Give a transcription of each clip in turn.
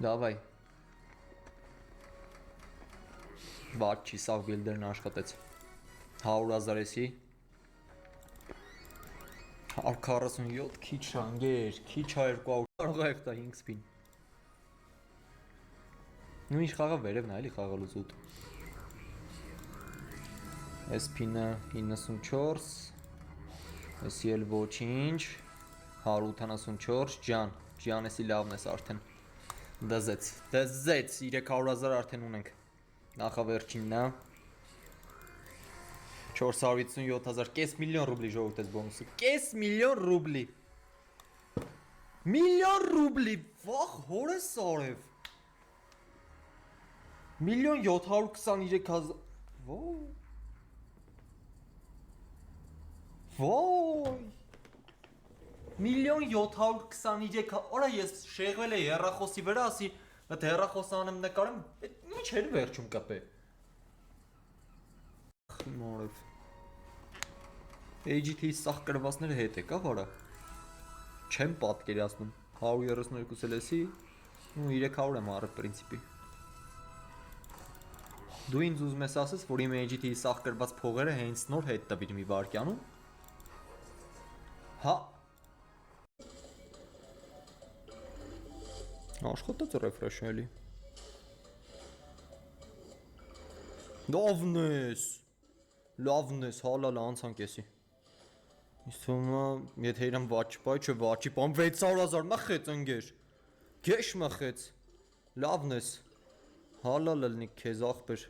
Դավայ։ Բաց չի, սաղ բիլդերն աշխատեց։ 100,000 էսի։ 147 քիչ անգեր, քիչ 200 կարող է տա 5 սպին։ Նույն խաղը վերևն է, էլի խաղալու զուտ։ Այս փինը 94, էսի էլ ոչինչ, 184, ջան էսի լավն ես արդեն։ Դզեց, 300,000 արդեն ունենք։ Նախավերջինն է։ 457,000, կես միլիոն ռուբլի ժողովուրդ ես բոնուսը, կես միլիոն ռուբլի։ Միլիոն ռուբլի, վախ հորես արև։ 1,723,000, Ոյ 1,723,000, օրա ես շեղվել է հեռախոսի վրա, ասի այդ հեռախոսը անեմ նկարեմ, ինչ էր վերջում կպե։ Մորև AGT-ի սաղ կրվածները հետ է կա վարա։ Չեմ պատկերացնում, 132 լեսի, 300 եմ առը պրինցիպի։ Դու ինձ ուզում ես ասես, որ իմ AGT-ի սաղ կրված փողերը հենց նոր հետ տվիր մի վարկյանում։ Հա։ Աշխատեց ռեֆրեշը էլի։ Լավն ես, հալալ անցանք եսի։ Իսկ թումա, եթե իրան վաչպայ, չէ վաչի պամ 600,000 մխեց ընգեր։ Գեշ մխեց։ Լավն ես։ Հալալ ելնի քեզ աղբեր։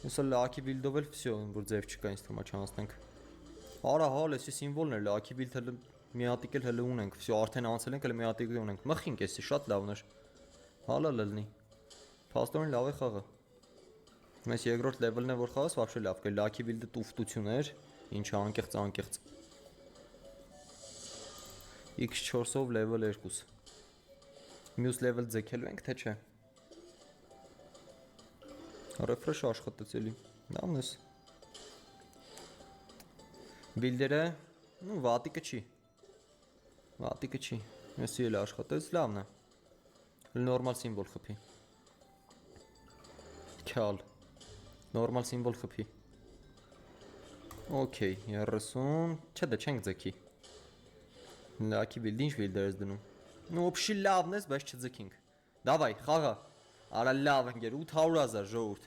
Եսա լաքի բիլդով էլ վսյո, որ ձև չկա ինձ թումա չանցնենք։ Արա հալ եսի սիմվոլն էր, լաքի բիլդ հլը մի հատիկ էլ հլը ունենք, վսյո արդեն անցել ենք, հլը մի հատիկ ունենք, մխինք եսի, շատ լավն էր։ Հալալ ելնի։ Փաստորեն լավ է խաղը։ Մեզ երկրորդ լևելն է որ խաղաս, վաբշե լավ կեր, լաքի բիլդը տուֆտություն էր, ինչը անկեղծ։ X4-ով լևել 2։ Մյուս լևել ձեքելու ենք, թե չէ։ Ռեֆրեշ աշխատեց էլի, լավն ես։ Բիլդերը, վատիկը չի, եսի էլ աշխատեց, լավն է։ Նորմալ սիմվոլ խպի։ Քյալ, նորմալ սիմվոլ խպի։ Okay, 30, չէ դե չենք ձեքի։ Լաքի բիլդ, ինչ բիլդեր ես դնում։ Ոբշի լավն ես, բայց չձեքինք։ Դավայ, խաղա, արա լավ ընգեր, 800,000 ժողուրդ։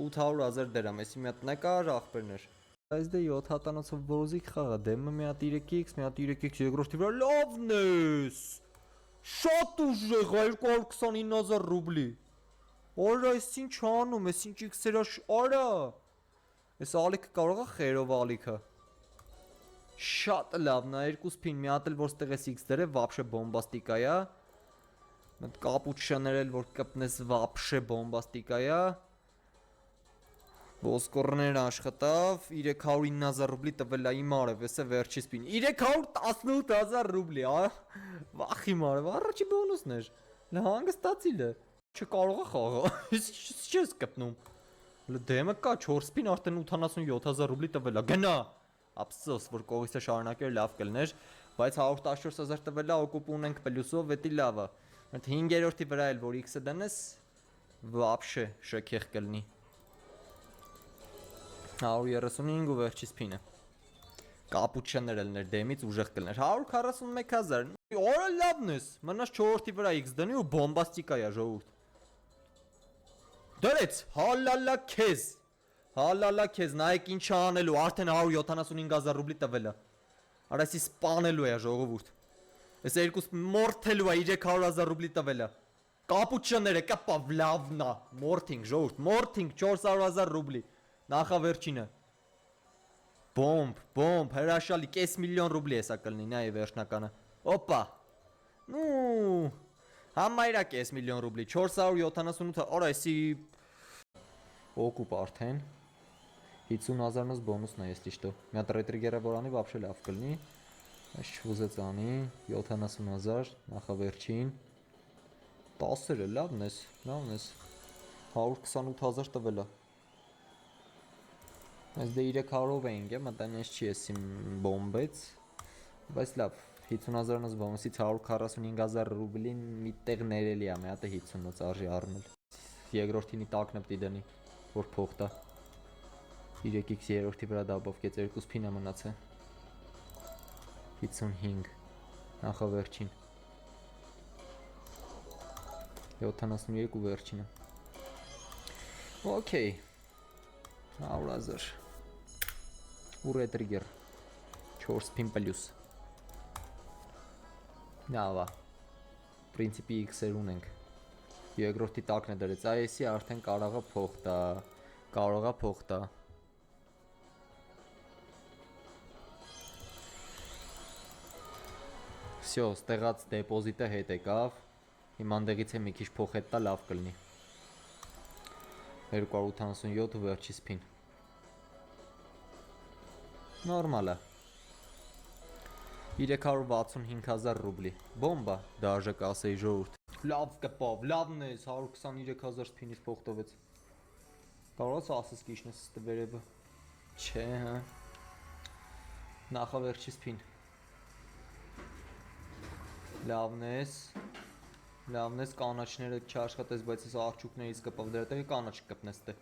800,000 դրամ, եսի մի հատ նկար աղբերներ։ Այս դե 7 հատանոցով բոզիկ խաղա, դեմը մի հատ 3x, մի հատ 3x երկրորդի վրա, լավն ես։ Շատ ուժեղ, 229,000 ռուբլի։ Արա, ես ինչ անում, ես ինչ x-երա արա։ Ես ալիքը կարող է խերով ալիքը։ Շատ լավն է, 2 սպին, մի հատ էլ որ ստեղ ես x դեր է, վաբշե բոմբաստիկա է։ Մտ կապուչյաներ էլ որ կպնես վաբշե բոմբաստիկա է։ Ոսկորներ աշխատավ, 309,000 ռուբլի տվել է իմ արև, ես է վերջի սպին, 318,000 ռուբլի, վախ իմ արև, առաջի բոնուսն էր, հանգստացիլ է, չկարող է խաղը, չես կպնում, դեմը կա, 4 սպին արդեն 87,000 ռուբլի տվել է, գնա, ապսոս, որ կողիս է շարունակեր լավ կլներ, բայց 114,000 տվել է, օկուպ ունենք պլյուսով, վետի լավ է, 5-րդի վրա էլ, որ x-ը դնես, վապշե շքեղ կլնի 135 ու վերջի սպինը կապուչյաներ ելներ դեմից ուժեղ կլներ 141,000 Օրա լավն ես մնաս 4-րդի վրա x դնի ու բոմբաստիկա է ժողովուրդ Դրեց հալալա քեզ նայեք ինչ անելու արդեն 175,000 ռուբլի տվել է Արասի սպանելու է ժողովուրդ Այս երկուս մորթելու է 300,000 ռուբլի տվել է Կապուչյաները կպավ լավնա մորթինգ ժողովուրդ մորթինգ 400,000 ռուբլի Նախավերջինը Բոմբ, հրաշալի, կես միլիոն ռուբլի է սա կլնի, նա է վերջնականը Օպա, համայրա կես միլիոն ռուբլի, 478, օր այսի Օկուպ արդեն 50,000 բոնուսն է ես տիշտո Մի հատ ռետրիգերը որ անի վապշե լավ կլնի Այս չուզեց անի, 70,000 նախավերջին 10-երը լավն ես 128,000 տվել է Այս դե 300-ով էինք է, մտան ես չի ես իմ բոմբեց Բայց լավ, 50,000-ից բոնուսից 145,000 ռուբլին մի տեղ ներելի է, մի հատ 50-ից արժի առնել։ Երկրորդինի տակն է պիտի դնի, որ փող տա։ 3x երրորդի վրա դաբովկեց 2 սփին է մնացել։ 55 նախավերջին 72 վերջինը։ Okay, 100,000 ու ռետրիգեր 4 սփին պլյուս։ Նավա պրինցիպի x-եր ունենք, երկրորդի տակն է դրեց, այսի արդեն կարողա փող տա, Всё, ստեղած դեպոզիտը հետ եկավ, հիմա անդեղից է մի քիչ փող հետ տա, լավ կլինի։ 287 ու վերջի սփին։ Նորմալ է։ 365,000 ռուբլի, բոմբա, դաժե կասեի ժողովուրդ։ Լավ կպավ, լավն է, 123,000 սփինից փող տվեց։ Կարող ես ասես կիշնես ստե վերևը։ Չէ, հա։ Նախավերջի սփին։ Լավն ես, կանաչները չաշխատես, բայց ես արջուկներից կպավ, դրա տեղի կանաչ կպնես տե։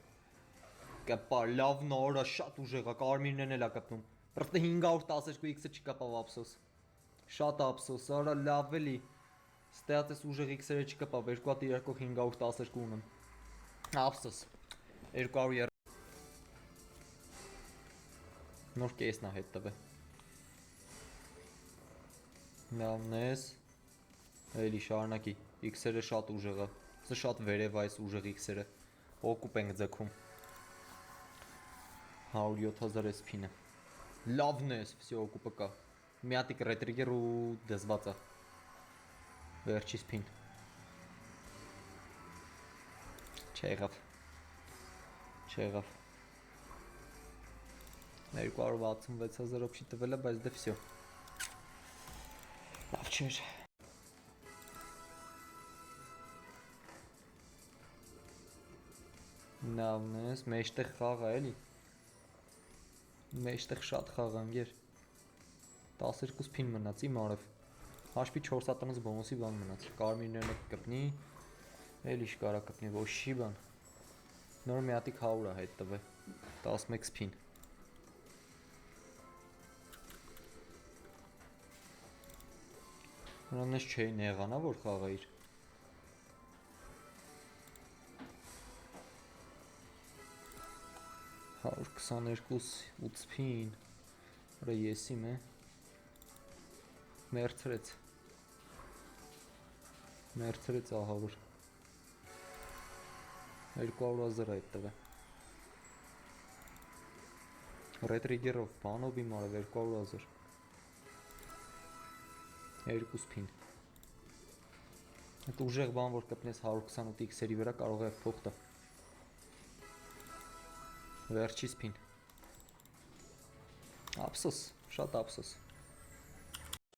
Կպա, լավն արա, շատ ուժեղ է, կարմիրներն էլ է կպնում։ Պրտե 512x-ը չկպավ ափսոս։ Շատ ափսոս, արա լավ էլի։ Ստեղած ես ուժեղ x-երը չկպավ, 2 հատ իրարկող 512 ունեմ։ Ափսոս։ 230 Նոր կեսն է հետ տվե։ Լավն ես։ Էլի շարունակի, x-երը շատ ուժեղ է, սա շատ վերև է այս ուժեղ x-երը, օկուպ ենք ձգում, 107,000 ես փինը, լավն ես, վսի օկուպը կա, մի հատիկ ռետրիգեր ու դզված է, վերջիս փին, չեղավ, 266,000 օպշի տվել է, բայց դե վսյո, լավ չեր, Լավն ես, մեջտեղ խաղ է էլի, մեջտեղ շատ խաղ անգեր, 12 փին մնաց իմ արև, հաշպի 4 հատնыз բոնուսի բան մնաց, կարմիրներն է կպնի, էլի շկարա կպնի, ոչի բան, նոր մի հատիկ 100 է հետ տվե, 11 փին, նրան ես չէին եղանա, որ խաղա իր, 122 8 փին, որը եսիմ է, մերցրեց ահավոր, 200,000 այդ տվե, ռետրիգերով, բանով իմ արև 200,000, 2 փին, այդ ուժեղ բան որ կպնես 128 x-երի վրա կարող է փող տա, վերջիս փին, ափսոս, շատ ափսոս,